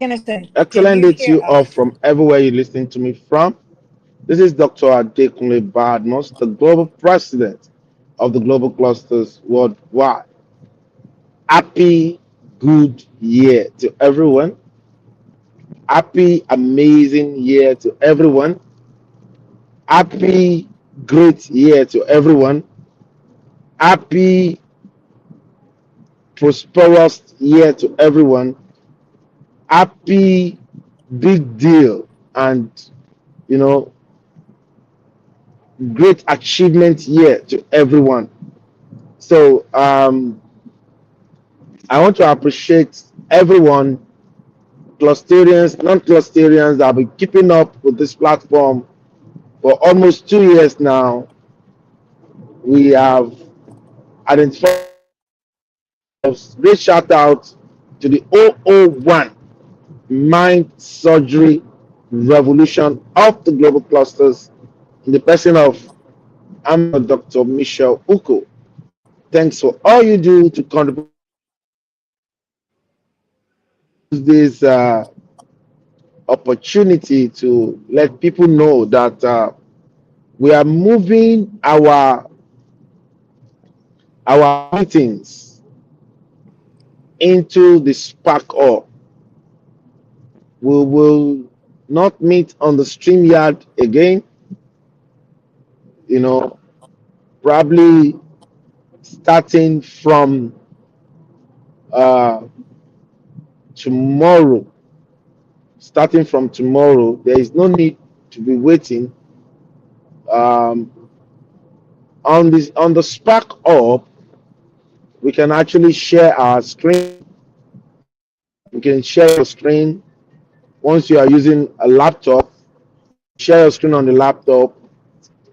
Excellent day to you all from everywhere you're listening to me from. This is Dr. Adekunle Badmos, the global president of the Global Clusters Worldwide. Happy good year to everyone. Happy amazing year to everyone. Happy great year to everyone. Happy prosperous year to everyone. Happy big deal and you know great achievement year to everyone. So I want to appreciate everyone, clusterians, non-clusterians that have been keeping up with this platform for almost 2 years now. We have identified great shout out to the 001 Mind Surgery Revolution of the Global Clusters in the person of Dr. Michelle Uko. Thanks for all you do to contribute this opportunity to let people know that we are moving our meetings into the Spark Up. We will not meet on the StreamYard again. You know, probably starting from uh, tomorrow. Starting from tomorrow, there is no need to be waiting. Um, on the Spark Up, we can actually share our screen. You can share your screen once you are using a laptop. Share your screen on the laptop.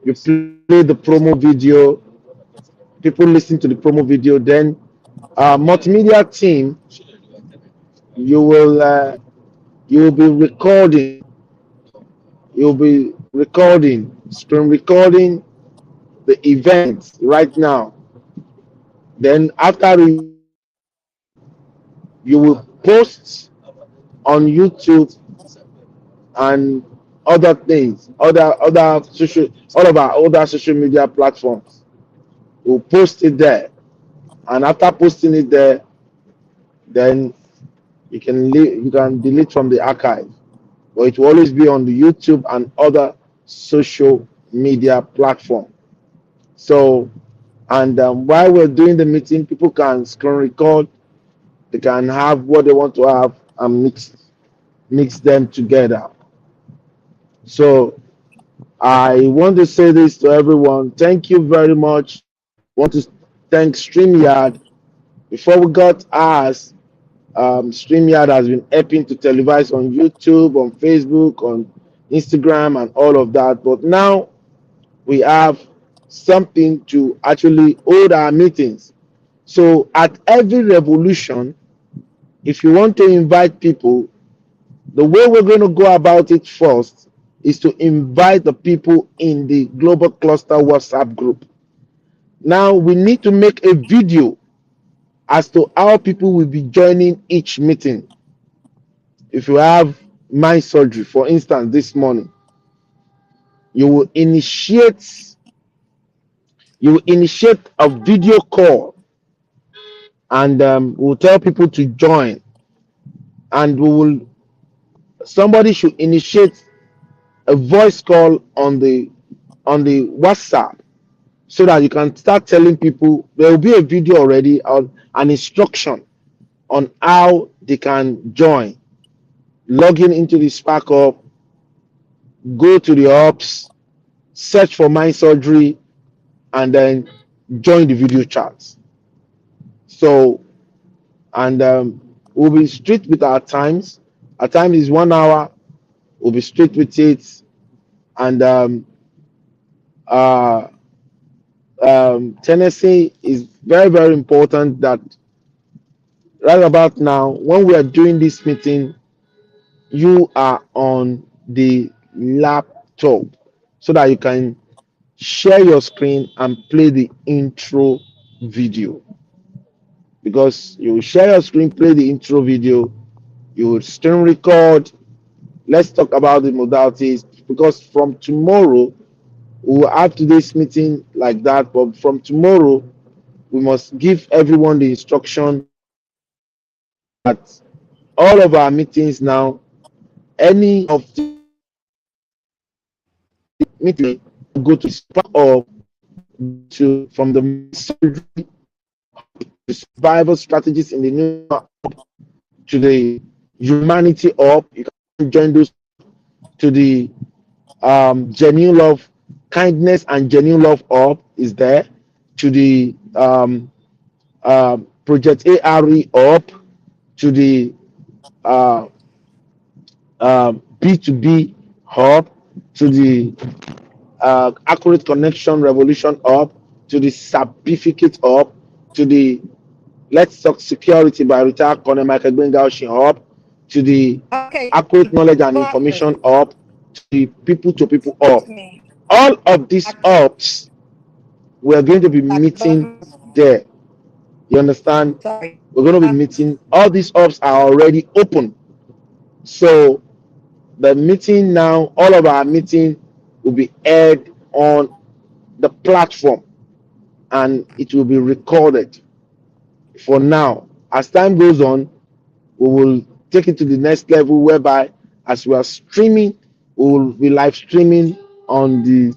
You play the promo video. People listen to the promo video. Then, multimedia team, you will uh, you will be recording. You'll be recording, screen recording the event right now. Then after you will post on YouTube and other things, all of our other social media platforms. We'll post it there, and after posting it there, then you can delete from the archive, but it will always be on the YouTube and other social media platform. So, and while we're doing the meeting, people can screen record. They can have what they want to have and mix them together. So I want to say this to everyone. Thank you very much. Want to thank StreamYard. Before we got ours, StreamYard has been helping to televise on YouTube, on Facebook, on Instagram, and all of that. But now we have something to actually hold our meetings. So at every revolution, if you want to invite people, the way we're going to go about it first is to invite the people in the Global Cluster WhatsApp group. Now we need to make a video as to how people will be joining each meeting. If you have mind surgery, for instance, this morning, you will initiate a video call, and we'll tell people to join, and somebody should initiate a voice call on the WhatsApp, so that you can start telling people. There will be a video already on an instruction on how they can join. Login into the Spark Up, go to the ops, search for mind surgery, and then join the video chats. So, and we'll be strict with our times. Our time is 1 hour. We'll be strict with it, and uh, Tennessee is very, very important that right about now, when we are doing this meeting, you are on the laptop so that you can share your screen and play the intro video. Because you will share your screen, play the intro video, You would screen record. Let's talk about the modalities because from tomorrow we will have today's meeting like that, but from tomorrow we must give everyone the instruction that all of our meetings now, any of the meeting, go to spark or to from the surgery to survival strategies in the new to the humanity up. You can join those to the genuine love, kindness and genuine love up is there to the project ARE up to the uh, B2B hub to the accurate connection revolution up to the certificate up to the let's talk security by retired Colonel Michael Bengal up to the Okay, accurate knowledge and Butler, information up to the people to people up. excuse me, All of these Dr. ups we're going to be Dr. meeting Butler. there. You understand? Sorry. We're going to be meeting. All these ups are already open. So the meeting now, all of our meeting will be aired on the platform and it will be recorded for now. As time goes on, we will take it to the next level whereby as we are streaming, we will be live streaming on the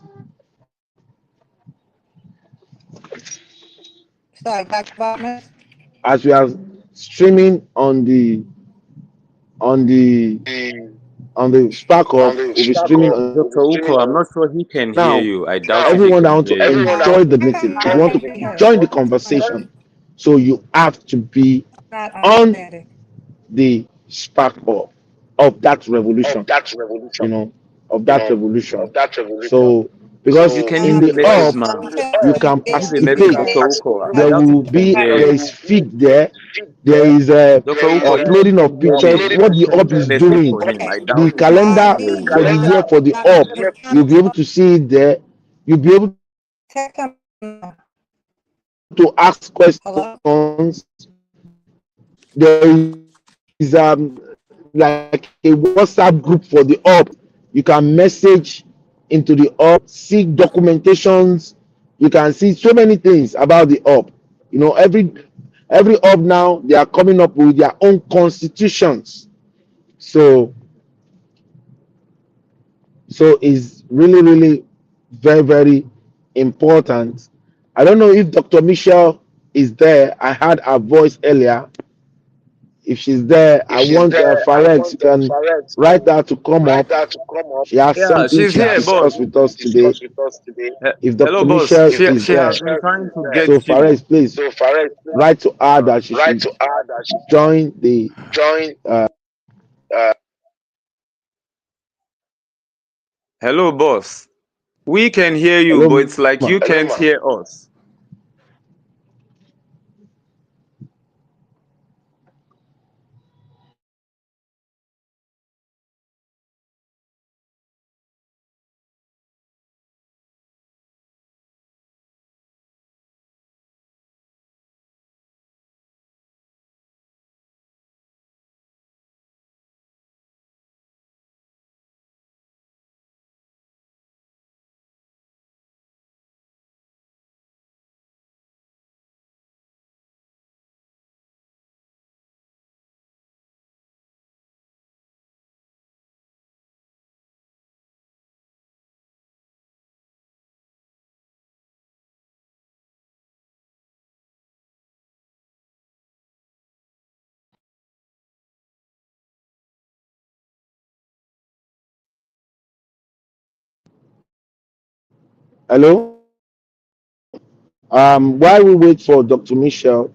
Sorry, Dr. Butler. as we are streaming on the on the Spark Hub, we'll be streaming on Dr. Uko, I'm not sure he can hear now. you. I doubt if he Everyone that can want to hear you. enjoy the meeting, if you want I to can be heard. join the conversation, so you have to be Not on understanding. the spark of that revolution, you know, of that revolution. So, because You can in use the the message, up, man. you can Use the message, participate. Dr. Uko. I There doubt if will he can be hear there you. is feed there. There is a Dr. Uko, if you uploading of can hear me, pictures. What the send up the is message doing, for him. I the doubt if he can calendar hear you. for the year for the up. You'll be able to see it there. You'll be able Text him. to ask Hello? questions. There is like a WhatsApp group for the up. You can message into the up, see documentations. You can see so many things about the up. You know, every up now they are coming up with their own constitutions. So it's really very important. I don't know if Dr. Michelle is there. I heard her voice earlier. If she's there, I want Farex, you can write her to come up. She has Yeah, something she's to here, boss. discuss with us today. If Hello, Dr. boss. Michelle She is she has there. been trying to get So you. Farex, please write to her that she should join the uh, Hello, boss. We can hear you, hello but ma. it's like you can't hear us. Hello. While we wait for Dr. Michelle,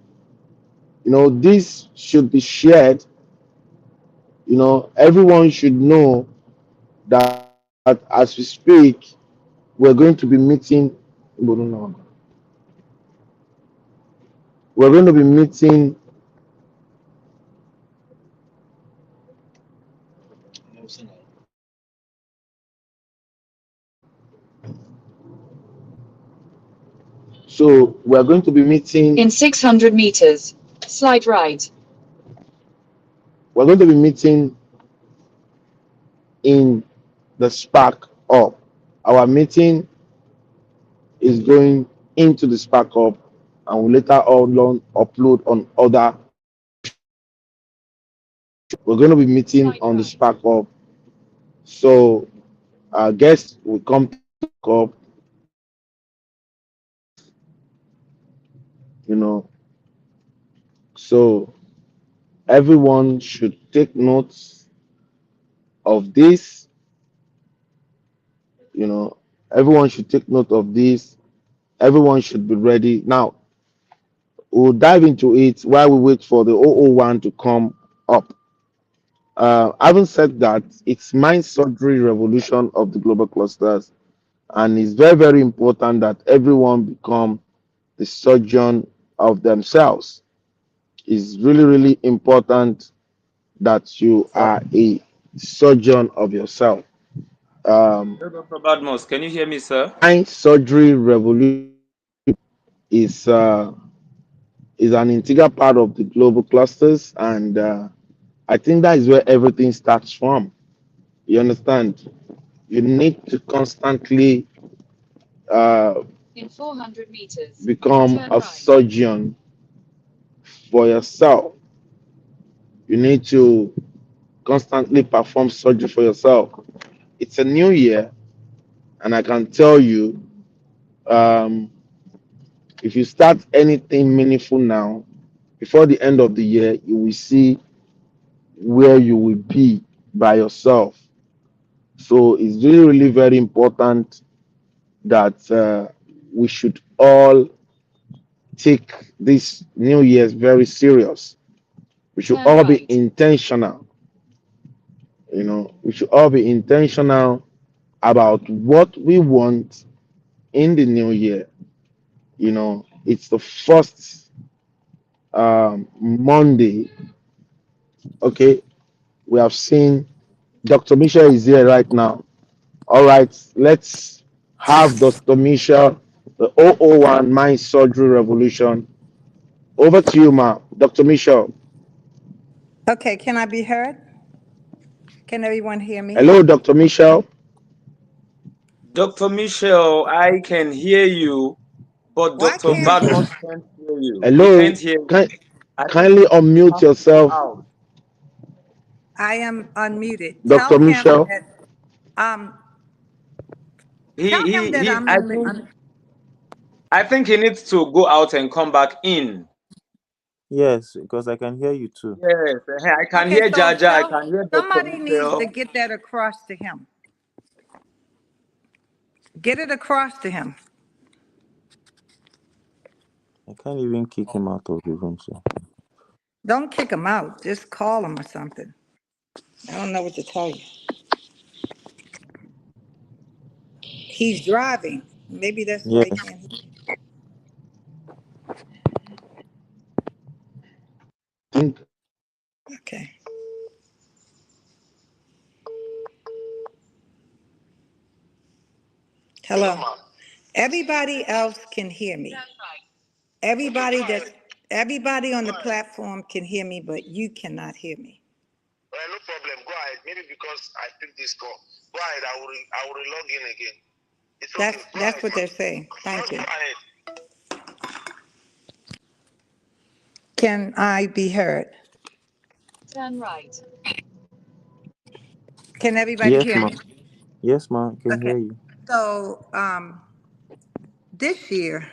this should be shared. Everyone should know that as we speak, we're going to be meeting. We're going to be meeting. So we're going to be meeting. In 600 meters, slide right. we're going to be meeting in the Spark Up. Our meeting is going into the Spark Up, and we later on upload on other. We're going to be meeting on the Spark Up, so our guests will come to Spark Up, you know. So everyone should take notes of this, you know. Everyone should take note of this. Everyone should be ready. Now, we'll dive into it while we wait for the 001 to come up. Having said that, it's mind surgery revolution of the global clusters, and it's very, very important that everyone become the surgeon of themselves. It's really, really important that you are a surgeon of yourself. Um, Hello, Dr. Badmos, can you hear me, sir? mind surgery revolution is uh, is an integral part of the global clusters, and I think that is where everything starts from. You understand? You need to constantly uh, In 400 meters, become turn a right. surgeon for yourself. You need to constantly perform surgery for yourself. It's a new year, and I can tell you, um, if you start anything meaningful now, before the end of the year, you will see where you will be by yourself. So it's really, really very important that we should all take this New Year's very serious. We should Turn all be right. intentional. You know, we should all be intentional about what we want in the new year. You know, it's the first Monday. Okay, we have seen Dr. Michelle is here right now. All right, let's have Dr. Michelle, the 001 Mind Surgery Revolution. Over to you, ma. Dr. Michelle. Okay, can I be heard? Can everyone hear me? Hello, Dr. Michelle. Dr. Michelle, I can hear you, but Why Dr. can't Badmos can't hear you. We Hello. can't hear you. Can, I think kindly you unmute have to go yourself, out. I am unmuted? Dr. Michelle. Um He, tell him he, that he, I'm I in think, I think he needs to go out and come back in. Yes, because I can hear you too. Yes, I can Okay, hear so Jaja, I can hear Dr. somebody needs to Michelle. get that across to him. Get it across to him. I can't even kick him out of the room, so. Don't kick him out. Just call him or something. I don't know what to tell you. He's driving. Maybe that's why he Yes. can't hear. Think Okay. Hello. Everybody else can hear me. Everybody that's everybody on the platform can hear me, but you cannot hear me. no problem. Go ahead. Maybe because I picked this call. Go ahead. I will log in again. It's okay. That's what they're saying. Thank Just you. go ahead. Can I be heard? Turn right. Can everybody Yes, hear ma. me? Yes, ma. I can Okay. hear you. So this year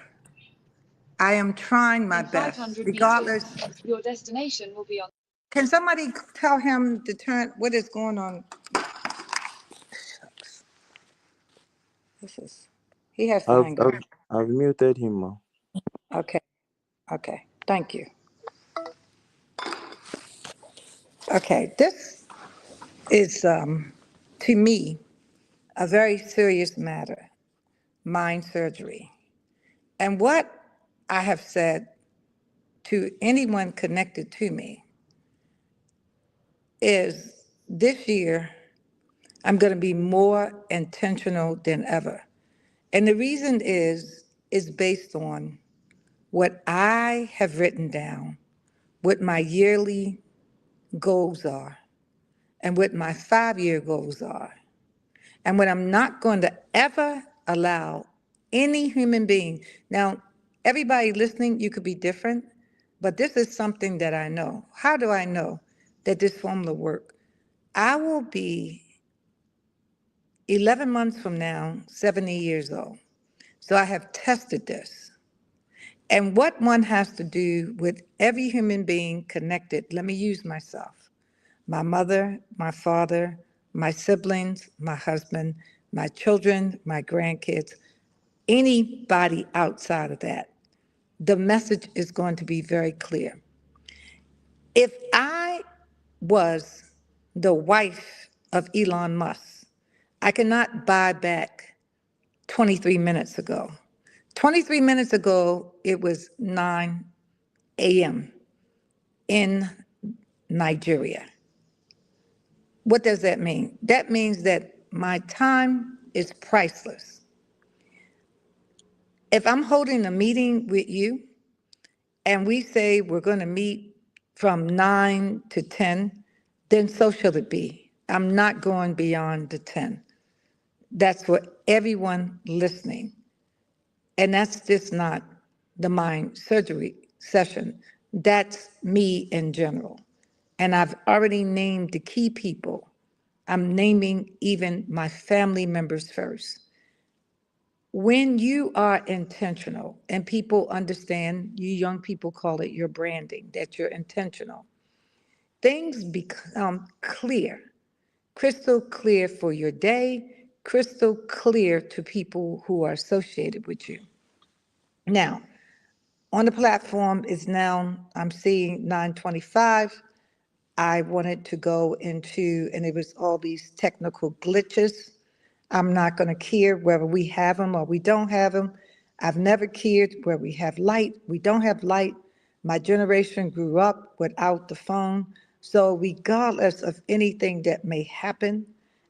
I am trying my In best, 500 meters, regardless. your destination will be on. Can somebody tell him to turn what is going on? This is he has to I've hang up. I've I've muted him, ma. Okay. Okay. Thank you. Okay. This is to me a very serious matter, mind surgery. And what I have said to anyone connected to me is this year I'm going to be more intentional than ever. And the reason is based on what I have written down, what my yearly goals are and what my 5-year goals are. And what I'm not going to ever allow any human being. Now, everybody listening, you could be different, but this is something that I know. How do I know that this formula works? I will be 11 months from now, 70 years old. So I have tested this. And what one has to do with every human being connected, let me use myself, my mother, my father, my siblings, my husband, my children, my grandkids, anybody outside of that, the message is going to be very clear. If I was the wife of Elon Musk, I cannot buy back 23 minutes ago. 23 minutes ago, it was 9 a.m. in Nigeria. What does that mean? That means that my time is priceless. If I'm holding a meeting with you and we say we're going to meet from 9 to 10, then so shall it be. I'm not going beyond the 10. That's for everyone listening. And that's just not the mind surgery session. That's me in general. And I've already named the key people. I'm naming even my family members first. When you are intentional, and people understand, you young people call it your branding, that you're intentional, things become clear, crystal clear for your day, crystal clear to people who are associated with you. Now, on the platform is now, I'm seeing 925. I wanted to go into, and it was all these technical glitches. I'm not going to care whether we have them or we don't have them. I've never cared where we have light, we don't have light. My generation grew up without the phone. So regardless of anything that may happen,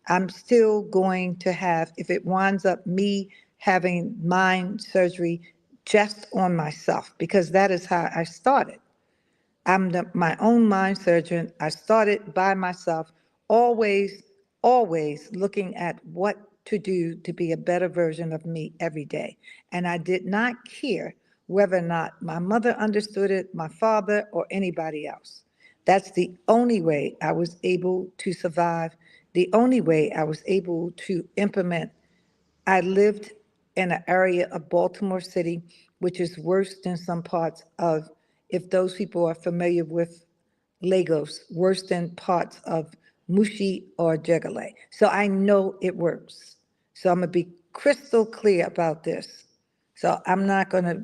I'm still going to have, if it winds up me having mind surgery just on myself, because that is how I started. I'm my own mind surgeon. I started by myself, always, always looking at what to do to be a better version of me every day. And I did not care whether or not my mother understood it, my father, or anybody else. That's the only way I was able to survive, the only way I was able to implement. I lived in an area of Baltimore City, which is worse than some parts of, if those people are familiar with Lagos, worse than parts of Mushi or Jegale. So I know it works. So I'm going to be crystal clear about this. So I'm not going to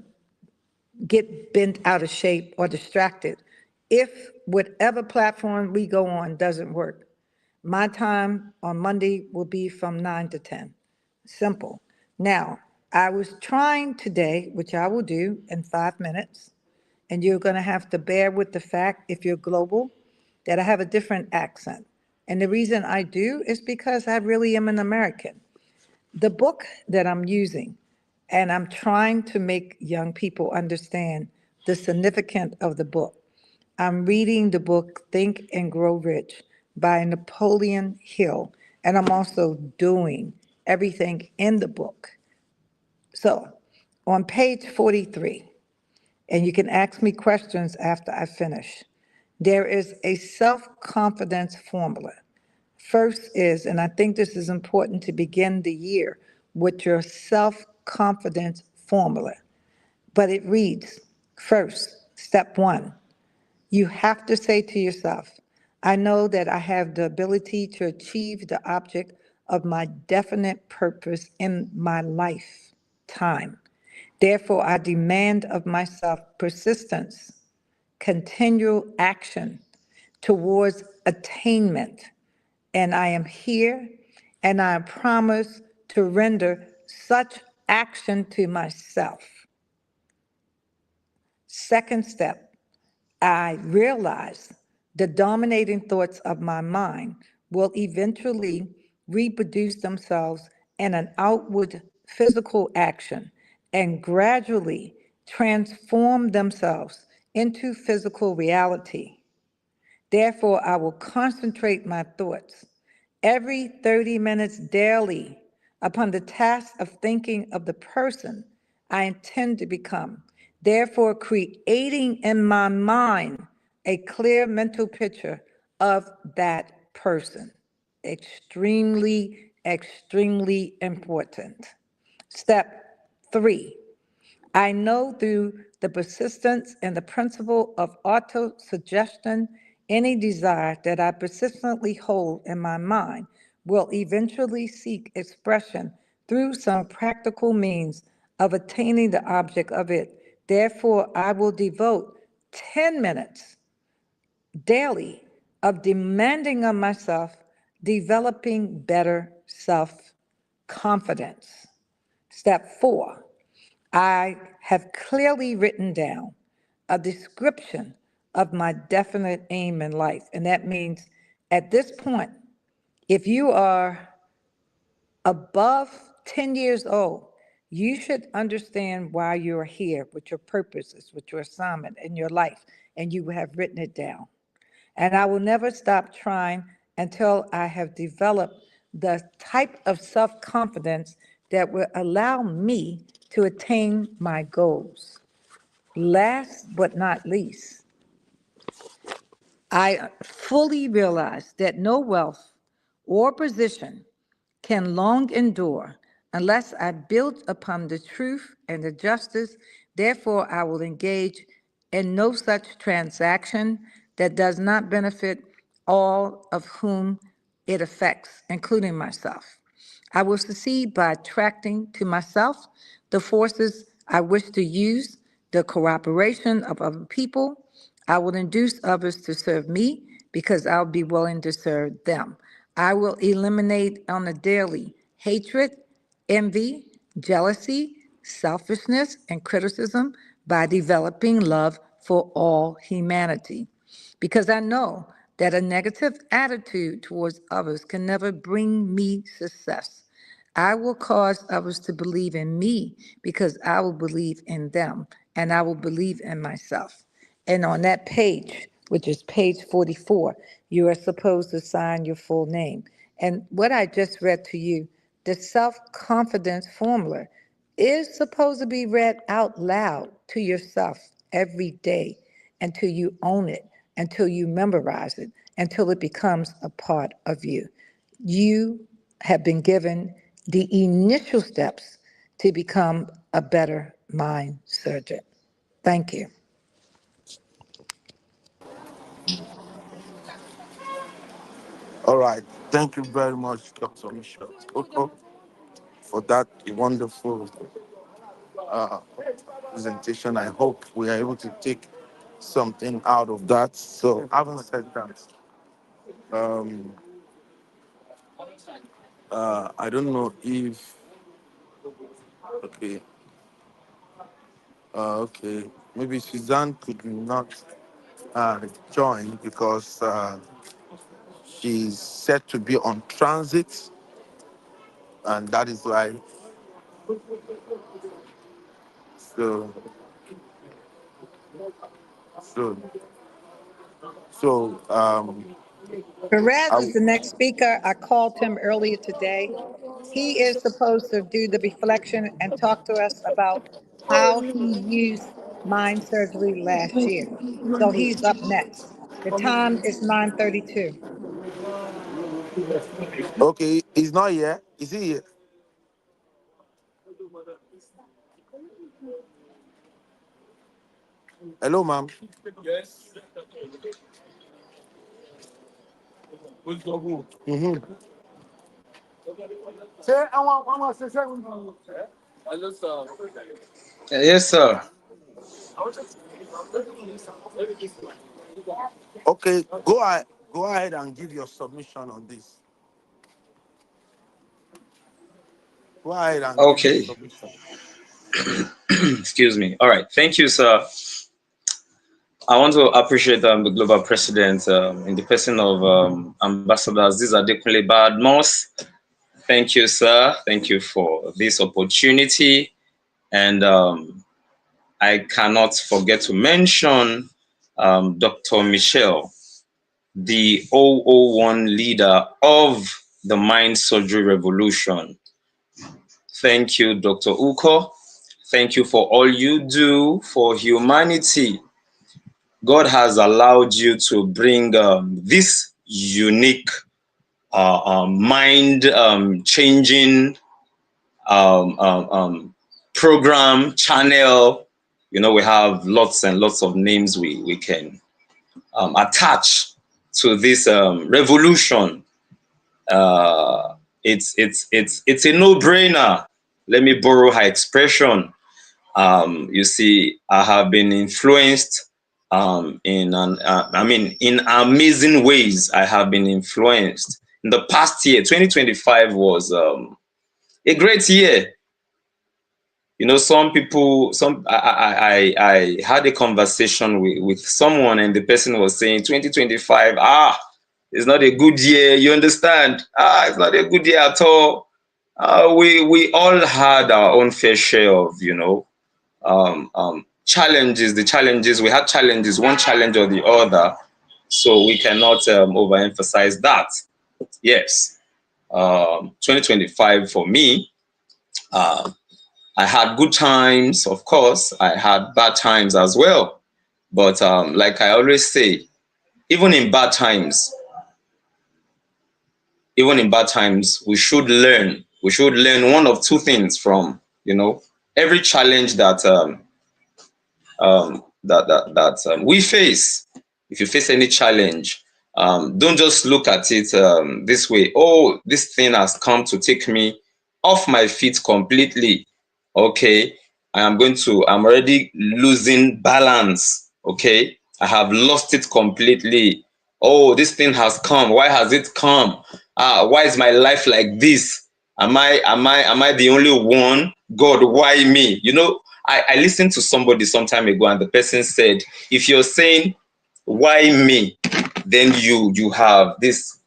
get bent out of shape or distracted if whatever platform we go on doesn't work. My time on Monday will be from 9 to 10. Simple. Now, I was trying today, which I will do in 5 minutes, and you're going to have to bear with the fact, if you're global, that I have a different accent. And the reason I do is because I really am an American. The book that I'm using, and I'm trying to make young people understand the significance of the book. I'm reading the book Think and Grow Rich by Napoleon Hill, and I'm also doing everything in the book. So on page 43, and you can ask me questions after I finish, there is a self-confidence formula. First is, and I think this is important to begin the year with your self-confidence formula, but it reads, first, step one, you have to say to yourself, I know that I have the ability to achieve the object of my definite purpose in my lifetime. Therefore, I demand of myself persistence, continual action towards attainment. And I am here and I promise to render such action to myself. Second step, I realize the dominating thoughts of my mind will eventually reproduce themselves in an outward physical action and gradually transform themselves into physical reality. Therefore, I will concentrate my thoughts every 30 minutes daily upon the task of thinking of the person I intend to become. Therefore, creating in my mind a clear mental picture of that person. Extremely, extremely important. Step 3. I know through the persistence and the principle of auto-suggestion, any desire that I persistently hold in my mind will eventually seek expression through some practical means of attaining the object of it. Therefore, I will devote 10 minutes daily of demanding of myself, developing better self-confidence. Step 4. I have clearly written down a description of my definite aim in life. And that means at this point, if you are above 10 years old, you should understand why you're here, what your purpose is, what your assignment in your life, and you have written it down. And I will never stop trying until I have developed the type of self-confidence that will allow me to attain my goals. Last but not least, I fully realize that no wealth or position can long endure unless I build upon the truth and the justice. Therefore, I will engage in no such transaction that does not benefit all of whom it affects, including myself. I will succeed by attracting to myself the forces I wish to use, the cooperation of other people. I will induce others to serve me because I'll be willing to serve them. I will eliminate on a daily hatred, envy, jealousy, selfishness, and criticism by developing love for all humanity. Because I know that a negative attitude towards others can never bring me success. I will cause others to believe in me because I will believe in them and I will believe in myself. And on that page, which is page 44, you are supposed to sign your full name. And what I just read to you, the self-confidence formula, is supposed to be read out loud to yourself every day until you own it, until you memorize it, until it becomes a part of you. You have been given the initial steps to become a better mind surgeon. Thank you. All right. Thank you very much, Dr. Michelle Oko, for that wonderful presentation. I hope we are able to take something out of that. So, having said that, um, I don't know if okay, okay, maybe Suzanne could not join because she's set to be on transit, and that is why. So, so, so, Perez I, is the next speaker. I called him earlier today. He is supposed to do the reflection and talk to us about how he used mind surgery last year. So he's up next. The time is 9:32. okay, he's not here. Is he here? Hello, ma'am. Mm-hmm. Yes, sir. Okay, go ahead and give your submission on this. Go ahead and give your Okay. submission. Excuse me. All right. Thank you, sir. I want to appreciate the global president in the person of ambassadors. These are Adekunle Badmos. Thank you, sir. Thank you for this opportunity. And I cannot forget to mention Dr. Michelle. the 001 leader of the mind surgery revolution. Thank you, Dr. Uko. Thank you for all you do for humanity. God has allowed you to bring this unique mind changing program, channel. You know, we have lots and lots of names we can attach to this revolution. It's a no-brainer. Let me borrow her expression. You see, I have been influenced in amazing ways. I have been influenced. In the past year, 2025 was a great year. You know, some people, I had a conversation with someone, and the person was saying 2025, it's not a good year. You understand? It's not a good year at all. We all had our own fair share of, you know, challenges. The challenges, we had challenges, one challenge or the other. So we cannot overemphasize that. Yes. 2025 for me, I had good times, of course. I had bad times as well. But like I always say, even in bad times, we should learn. We should learn one of two things from, you know, every challenge that we face. If you face any challenge, don't just look at it this way. Oh, this thing has come to take me off my feet completely. Okay, I'm already losing balance. Okay, I have lost it completely. Oh, this thing has come. Why has it come? Why is my life like this? Am I the only one? God, why me? You know, I listened to somebody some time ago, and the person said, if you're saying why me, then you have this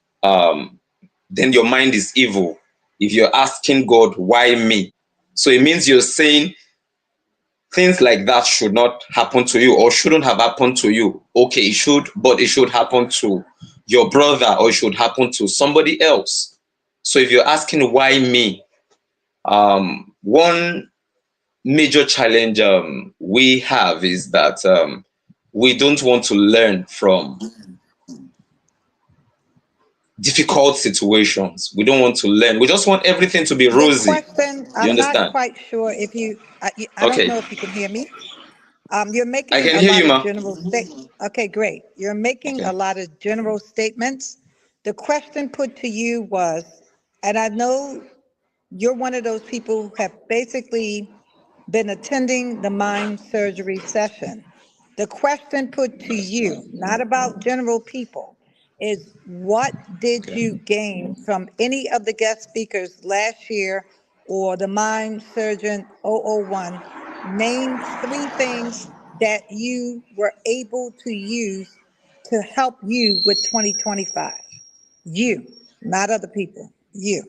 then your mind is evil. If you're asking God why me, so it means you're saying things like that should not happen to you or shouldn't have happened to you. Okay, it should, but it should happen to your brother or it should happen to somebody else. So if you're asking why me, one major challenge we have is that we don't want to learn from difficult situations. We don't want to learn. We just want everything to be The rosy. question, You I'm not understand? quite sure if I don't Okay, know if you can hear me. You're I making can a hear lot you, of ma. general Okay, great. You're making Okay. a lot of general statements. The question put to you was, and I know you're one of those people who have basically been attending the mind surgery session. The question put to you, not about general people, is what did Okay. you gain from any of the guest speakers last year or the mind surgeon 001? Name three things that you were able to use to help you with 2025. You, not other people, you.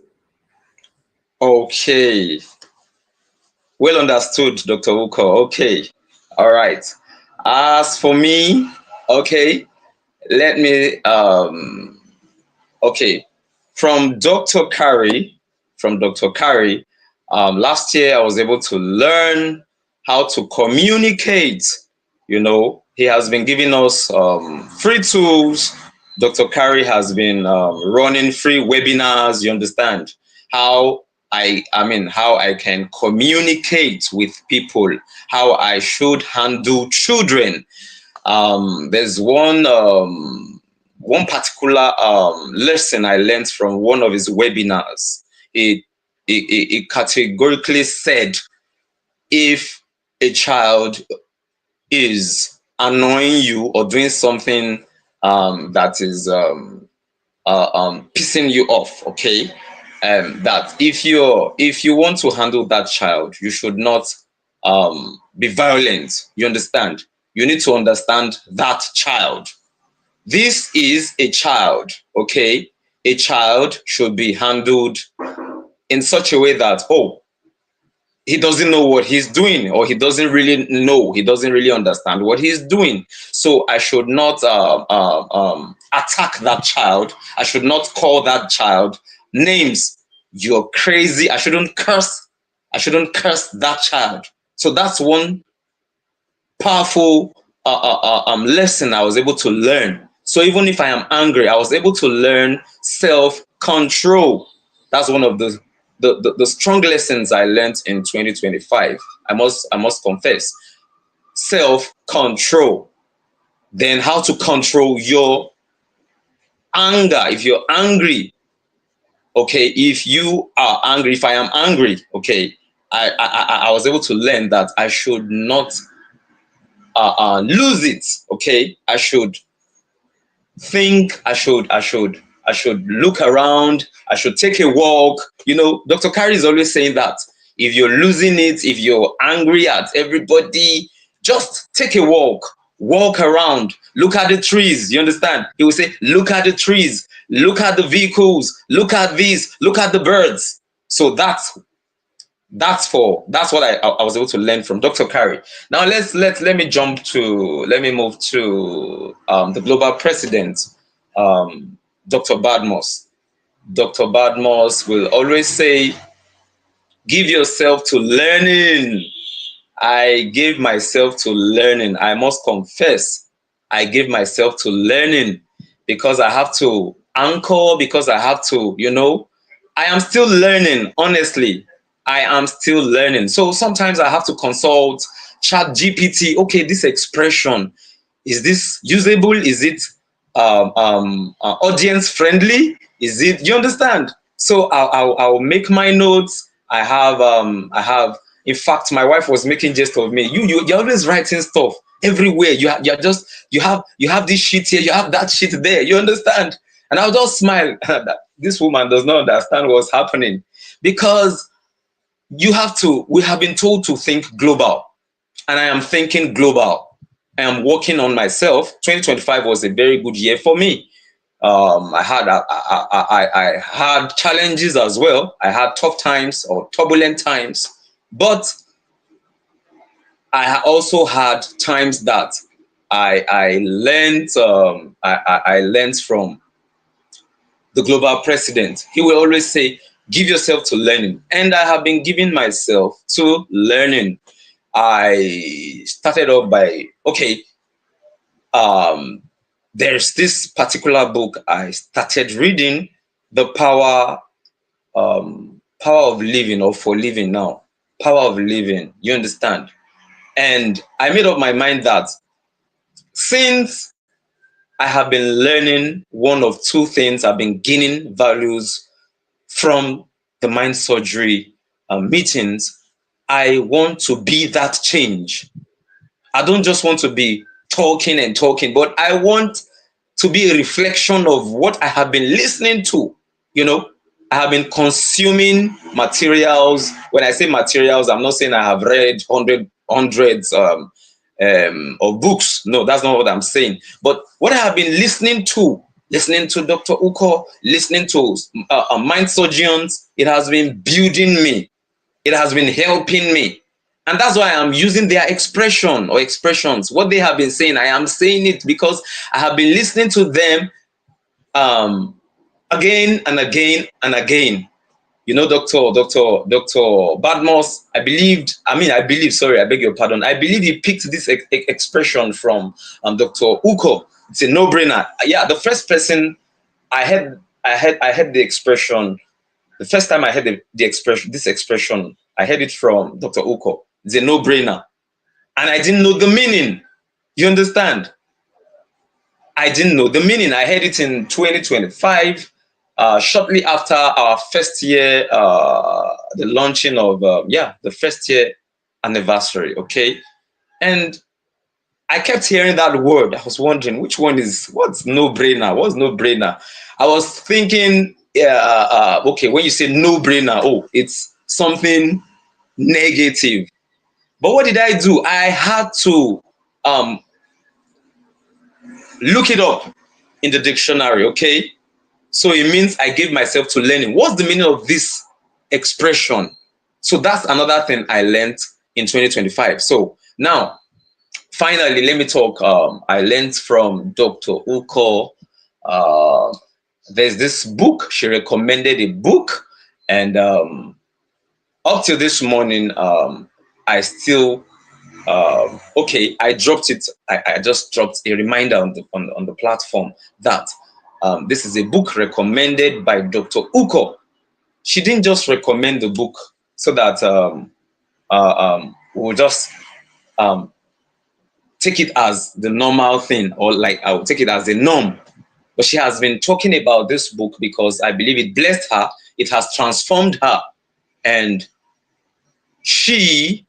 Okay. Well understood, Dr. Uko. Okay. All right. As for me, okay, let me okay. From Dr. Carey, last year I was able to learn how to communicate. You know, he has been giving us free tools. Dr. Carey has been running free webinars. You understand how how I can communicate with people, how I should handle children. There's one particular lesson I learned from one of his webinars. It categorically said, if a child is annoying you or doing something that is pissing you off, okay, that if you want to handle that child, you should not be violent. You understand? You need to understand that child. This is a child, okay? A child should be handled in such a way that, oh, he doesn't know what he's doing, or he doesn't really understand what he's doing. So I should not attack that child. I should not call that child names. You're crazy. I shouldn't curse that child. So that's one powerful lesson I was able to learn. So even if I am angry, I was able to learn self-control. That's one of the strong lessons I learned in 2025. I must confess. Self-control. Then how to control your anger. If you're angry, okay, if I am angry, okay, I was able to learn that I should not lose it. Okay, I should think. I should look around. I should take a walk. Dr. Carey is always saying that if you're losing it, if you're angry at everybody, just take a walk around, look at the trees. You understand? He will say, look at the trees, look at the vehicles, look at this, look at the birds. So that's what I was able to learn from Dr. Carey. Now let me move to the global president, Dr. Badmos. Dr. Badmos will always say, give yourself to learning. I gave myself to learning. I must confess, I gave myself to learning because I have to anchor, because I have to, I am still learning, honestly. I am still learning. So sometimes I have to consult Chat GPT. Okay, this expression, is this usable? Is it audience friendly? Is it, you understand? So I'll make my notes. I have, in fact, my wife was making jest of me. You're always writing stuff everywhere. You have this sheet here, you have that sheet there. You understand? And I'll just smile. This woman does not understand what's happening, because we have been told to think global, and I am thinking global. I am working on myself. 2025 was a very good year for me. I had challenges as well. I had tough times or turbulent times, but I also had times that I learned. I learned from the global president. He will always say, give yourself to learning. And I have been giving myself to learning. I started off by, there's this particular book I started reading, The Power of Living, or For Living Now. Power of Living, you understand? And I made up my mind that since I have been learning one of two things, I've been gaining values from the mind surgery meetings, I want to be that change. I don't just want to be talking and talking, but I want to be a reflection of what I have been listening to. I have been consuming materials. When I say materials, I'm not saying I have read hundreds of books. No, that's not what I'm saying. But what I have been listening to Dr. Uko, listening to mind surgeons, it has been building me. It has been helping me. And that's why I'm using their expression or expressions. What they have been saying, I am saying it because I have been listening to them again and again and again. Dr. Badmos, I beg your pardon. I believe he picked this expression from Dr. Uko. It's a no-brainer. Yeah, the first person I heard the expression, the first time I heard this expression, I heard it from Dr. Uko. It's a no-brainer. And I didn't know the meaning. You understand? I didn't know the meaning. I heard it in 2025, shortly after our first year, the launching of, the first year anniversary, okay? And I kept hearing that word. I was wondering, what's no-brainer? What's no-brainer? I was thinking, when you say no-brainer, it's something negative. But what did I do? I had to look it up in the dictionary, okay? So it means I gave myself to learning. What's the meaning of this expression? So that's another thing I learned in 2025. So now, finally, let me talk. I learned from Dr. Uko. Uh, there's this book. She recommended a book, and up till this morning, I still okay. I dropped it. I just dropped a reminder on the platform that this is a book recommended by Dr. Uko. She didn't just recommend the book so that we'll just um, take it as the normal thing, or like I would take it as the norm. But she has been talking about this book because I believe it blessed her, it has transformed her, and she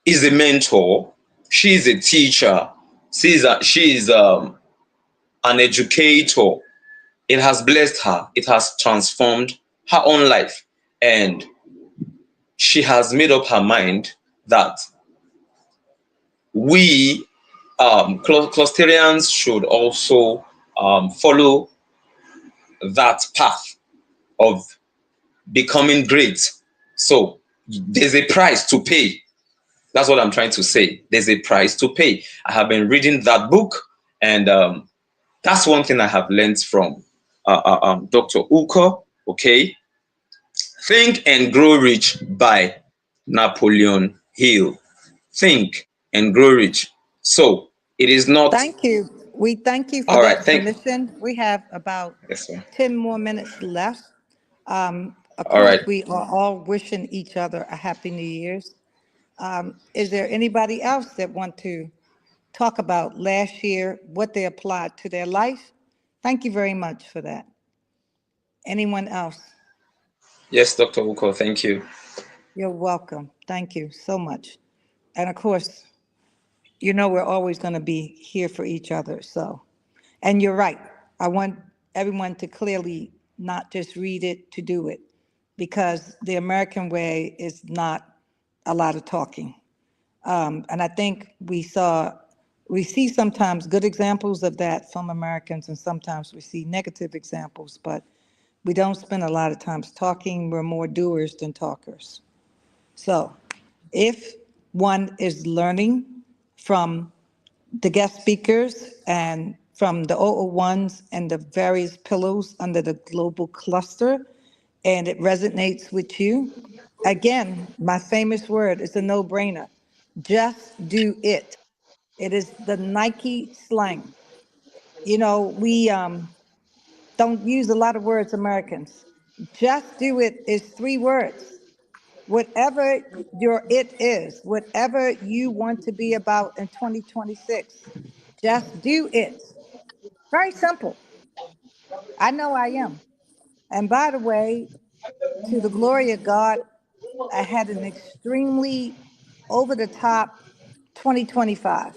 is a mentor, she is a teacher, she is an educator. It has blessed her, it has transformed her own life, and she has made up her mind that we clusterians should also follow that path of becoming great. So there's a price to pay. That's what I'm trying to say. There's a price to pay. I have been reading that book, and that's one thing I have learned from Dr. Uko. Okay, Think and Grow Rich by Napoleon Hill. Think and Grow Rich. So it is not Thank you. We thank you for all right. that Thank submission. We have about yes, sir. 10 more minutes left. Of All course, right. we are all wishing each other a happy New Year's. Is there anybody else that want to talk about last year, what they applied to their life? Thank you very much for that. Anyone else? Yes, Dr. Uko. Thank you. You're welcome. Thank you so much. And of course, you know we're always going to be here for each other. So, and you're right. I want everyone to clearly not just read it, to do it, because the American way is not a lot of talking. And I think we see sometimes good examples of that from Americans, and sometimes we see negative examples, but we don't spend a lot of times talking. We're more doers than talkers. So if one is learning from the guest speakers and from the OO1s and the various pillows under the global cluster, and it resonates with you, again, my famous word is a no-brainer. Just do it. It is the Nike slang. You know, we don't use a lot of words, Americans. Just do it is 3 words. Whatever your it is, whatever you want to be about in 2026, just do it. Very simple. I know I am. And by the way, to the glory of God, I had an extremely over the top 2025.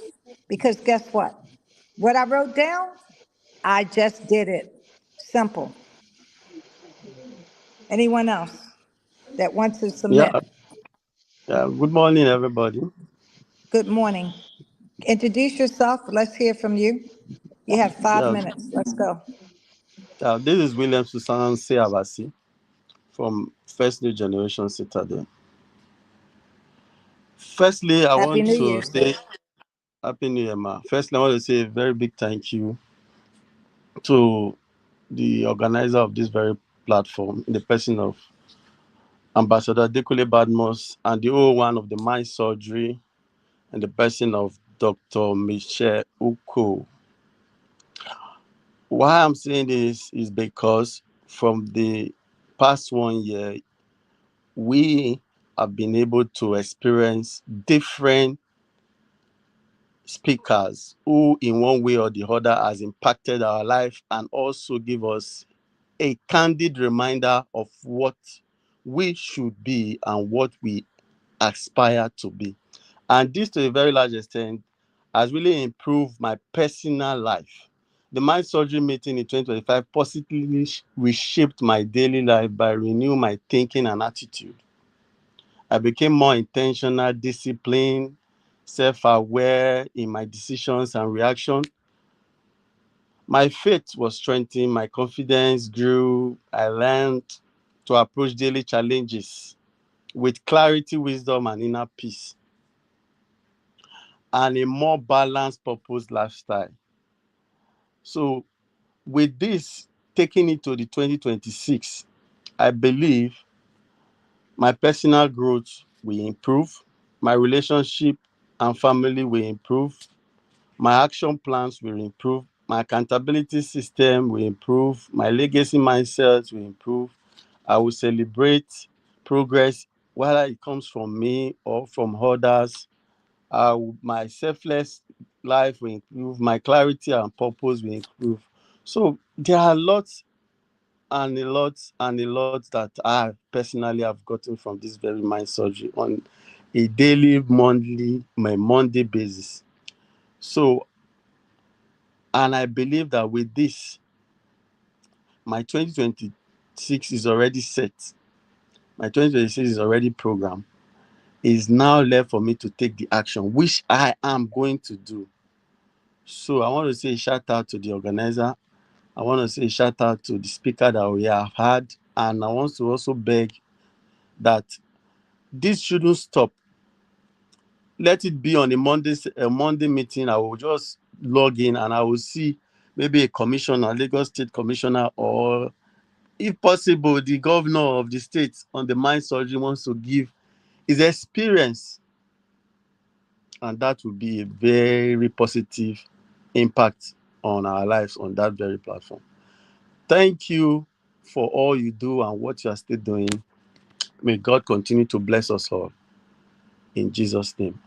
Because guess what? What I wrote down, I just did it. Simple. Anyone else that wants to Yeah, submit? good morning, everybody. Good morning. Introduce yourself. Let's hear from you. You have five Yeah, minutes. Let's go. this is William Susan Seabasi from First New Generation Citadel. Firstly, I Happy want New to Year. say Happy New Year, ma. Firstly, I want to say a very big thank you to the organizer of this very platform, in the person of Ambassador Dekule Badmos, and the O1 of the mind surgery, and the person of Dr. Michelle Uko. Why I'm saying this is because from the past 1 year, we have been able to experience different speakers who in one way or the other has impacted our life, and also give us a candid reminder of what we should be and what we aspire to be. And this, to a very large extent, has really improved my personal life. The mind surgery meeting in 2025 positively reshaped my daily life by renewing my thinking and attitude. I became more intentional, disciplined, self-aware in my decisions and reaction. My faith was strengthened, my confidence grew. I learned to approach daily challenges with clarity, wisdom, and inner peace, and a more balanced, purpose lifestyle. So, with this, taking it to the 2026, I believe my personal growth will improve, my relationship and family will improve, my action plans will improve, my accountability system will improve, my legacy mindset will improve. I will celebrate progress, whether it comes from me or from others. My selfless life will improve, my clarity and purpose will improve. So there are lots and a lot and a lot that I personally have gotten from this very mind surgery on a daily, monthly, my Monday basis. So, and I believe that with this, my 2026 is already set. My 2026 is already programmed. It's now left for me to take the action, which I am going to do. So I want to say a shout out to the organizer. I want to say a shout out to the speaker that we have had. And I want to also beg that this shouldn't stop. Let it be on a Monday meeting. I will just log in and I will see maybe a commissioner, Lagos State Commissioner, or if possible, the governor of the state on the mind surgery wants to give his experience, and that will be a very positive impact on our lives on that very platform. Thank you for all you do and what you are still doing. May God continue to bless us all. In Jesus' name,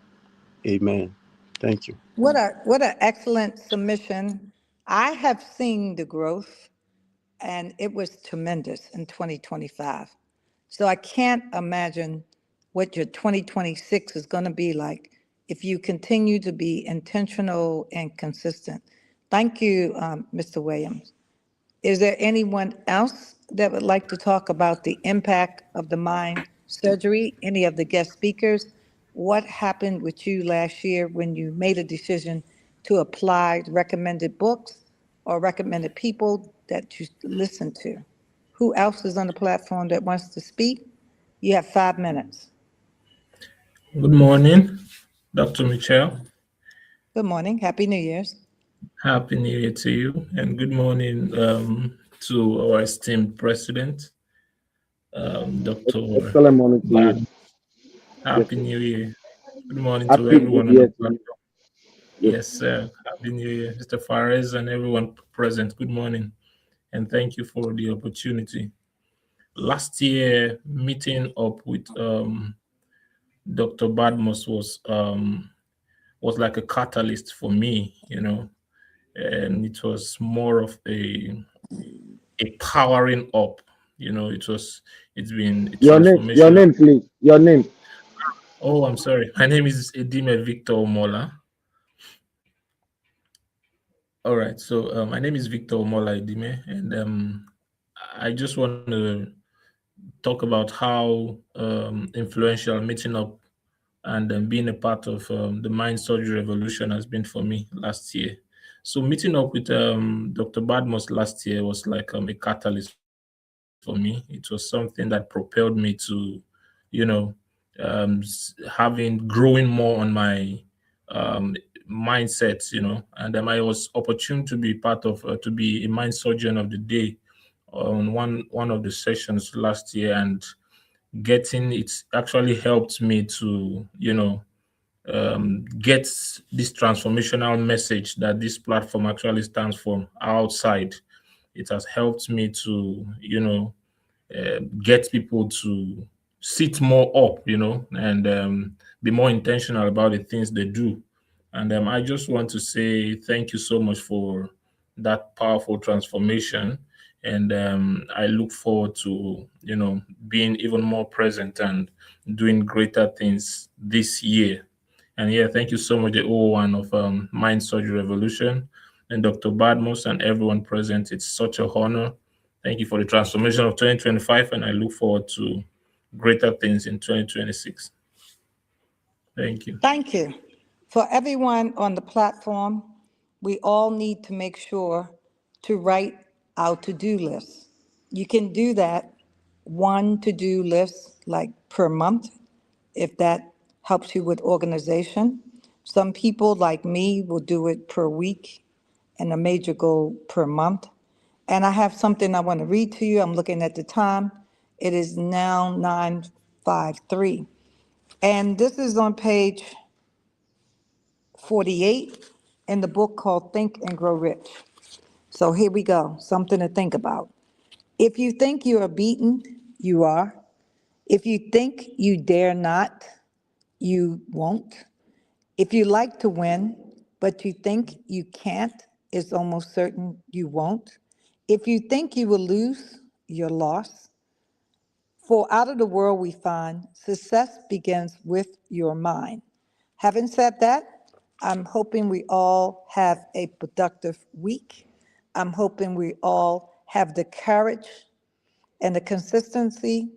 amen. Thank you. What a excellent submission. I have seen the growth, and it was tremendous in 2025. So I can't imagine what your 2026 is going to be like if you continue to be intentional and consistent. Thank you, Mr. Williams. Is there anyone else that would like to talk about the impact of the mind surgery? Any of the guest speakers? What happened with you last year when you made a decision to apply recommended books or recommended people that you listen to? Who else is on the platform that wants to speak? You have 5 minutes. Good morning, Dr. Michelle. Good morning. Happy New Year's. Happy New Year to you, and good morning to our esteemed president, Dr. Excellent morning to you. Bad. Yes, Happy sir. New Year. Good morning to Happy New everyone on the Year to you. platform. Yes. Yes, sir. Happy New Year, Mr. Fares and everyone present. Good morning, and thank you for the opportunity. Last year, meeting up with Dr. Badmos was like a catalyst for me, and it was more of a powering up. It's been a Your transformational. name, please. Your name. Oh, I'm sorry. My name is Edime Victor Omola. All right. So my name is Victor Omola Edime, and I just want to talk about how influential meeting up and being a part of the mind surgery revolution has been for me last year. So meeting up with Dr. Badmos last year was like a catalyst for me. It was something that propelled me to, having growing more on my mindset, and I was opportune to be part of to be a mind surgeon of the day on one of the sessions last year, and getting it actually helped me to get this transformational message that this platform actually stands for outside. It has helped me to get people to sit more up, and be more intentional about the things they do. And I just want to say thank you so much for that powerful transformation. And I look forward to, being even more present and doing greater things this year. And yeah, thank you so much, the O1 of Mind Surgery Revolution, and Dr. Badmos and everyone present. It's such a honor. Thank you for the transformation of 2025, and I look forward to greater things in 2026. Thank you. Thank you. For everyone on the platform, we all need to make sure to write our to-do list. You can do that one to-do list like per month, if that helps you with organization. Some people like me will do it per week and a major goal per month. And I have something I want to read to you. I'm looking at the time. It is now 9:53. And this is on page 48 in the book called Think and Grow Rich. So here we go, something to think about. If you think you are beaten, you are. If you think you dare not, you won't. If you like to win, but you think you can't, it's almost certain you won't. If you think you will lose, you're lost. For out of the world we find success begins with your mind. Having said that, I'm hoping we all have a productive week. I'm hoping we all have the courage and the consistency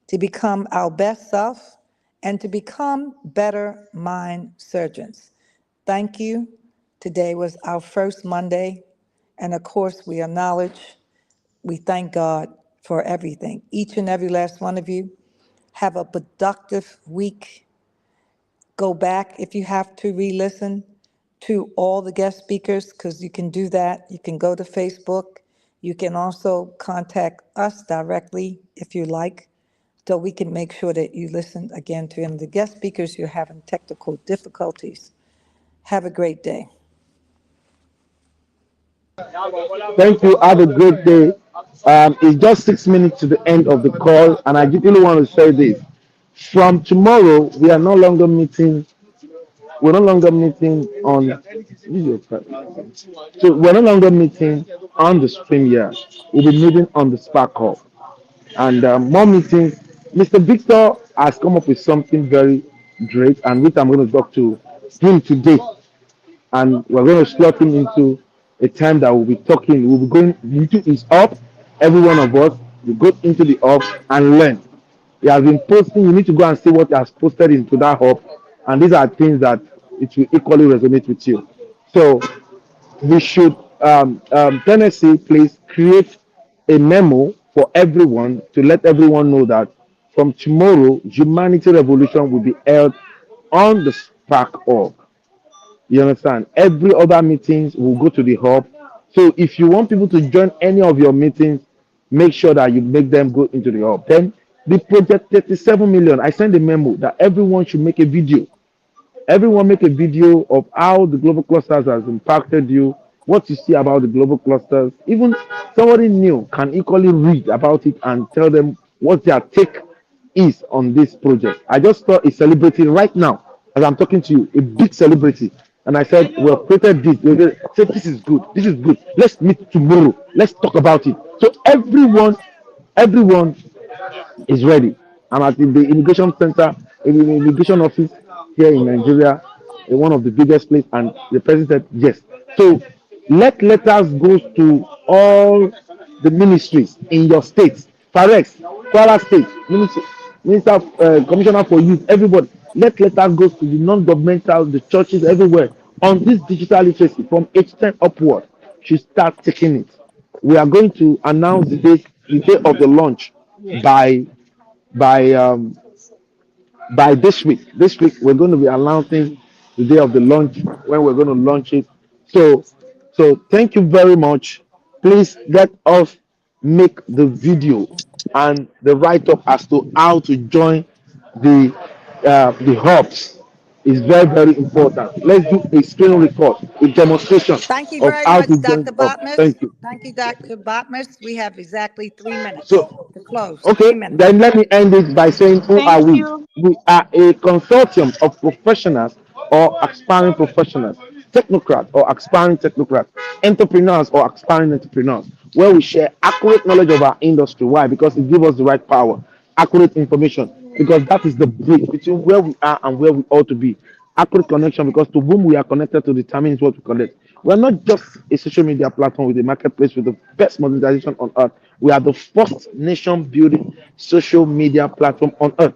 to become our best self and to become better mind surgeons. Thank you. Today was our first Monday, and of course, we acknowledge, we thank God for everything. Each and every last one of you, have a productive week. Go back if you have to re-listen to all the guest speakers, because you can do that. You can go to Facebook. You can also contact us directly if you like, so we can make sure that you listen again to him. The guest speakers, you're having technical difficulties. Have a great day. Thank you. Have a great day. It's just 6 minutes to the end of the call, and I really want to say this. From tomorrow, we are no longer meeting. We're no longer meeting on. So we're no longer meeting on the stream here. We'll be meeting on the Spark Hub, and more meetings. Mr. Victor has come up with something very great, and which I'm going to talk to him today, and we're going to slot him into a time that we'll be talking. We'll be going into his up. Every one of us will go into the up and learn. He has been posting. You need to go and see what he has posted into that hub, and these are things that it will equally resonate with you. So we should, Tennessee, please create a memo for everyone to let everyone know that from tomorrow, Humanity Revolution will be held on the Spark Org. You understand? Every other meetings will go to the hub. So if you want people to join any of your meetings, make sure that you make them go into the hub. Then the project 37 million, I sent a memo that everyone should make a video. Everyone make a video of how the global clusters has impacted you, what you see about the global clusters. Even somebody new can equally read about it and tell them what their take is on this project. I just saw a celebrity right now as I'm talking to you, a big celebrity. And I said, we have created this. They said, this is good. This is good. Let's meet tomorrow. Let's talk about it. So everyone is ready. I'm at the immigration center, in the immigration office here in Nigeria, in one of the biggest places, and the president said yes. So let letters go to all the ministries in your states, Farex, Kwara State, Minister, Commissioner for Youth, everybody. Let letters go to the non-governmental, the churches, everywhere on this digital literacy from age 10 upward. Should start taking it. We are going to announce the day of the launch by by um, by this week. This week we're going to be announcing the day of the launch when we're going to launch it. So thank you very much. Please let us make the video and the write up as to how to join the hubs is very important. Let's do a screen record, a demonstration Thank you of very how much, to join Dr. the hub. Botmas. Thank you. Thank you, Dr. Botmas. We have exactly 3 minutes So to close. okay, 3 minutes. then let me end it by saying, who are we? We are a consortium of professionals or aspiring professionals, technocrats or aspiring technocrats, entrepreneurs or aspiring entrepreneurs, where we share accurate knowledge of our industry. Why? Because it gives us the right power, accurate information, because that is the bridge between where we are and where we ought to be. Accurate connection, because to whom we are connected to determines what we connect. We're not just a social media platform with a marketplace with the best monetization on earth. We are the first nation building social media platform on earth.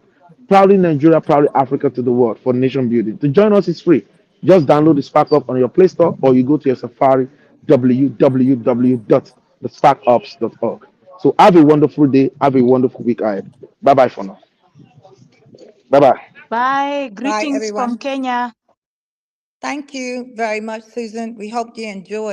Proudly Nigeria, proudly Africa to the world for nation building. To join us is free. Just download the Spark Up on your Play Store or you go to your Safari www.thesparkups.org. So have a wonderful day. Have a wonderful week ahead. Bye bye for now. Bye bye. Bye. Bye, Greetings from everyone. Kenya. Thank you very much, Susan. We hope you enjoyed.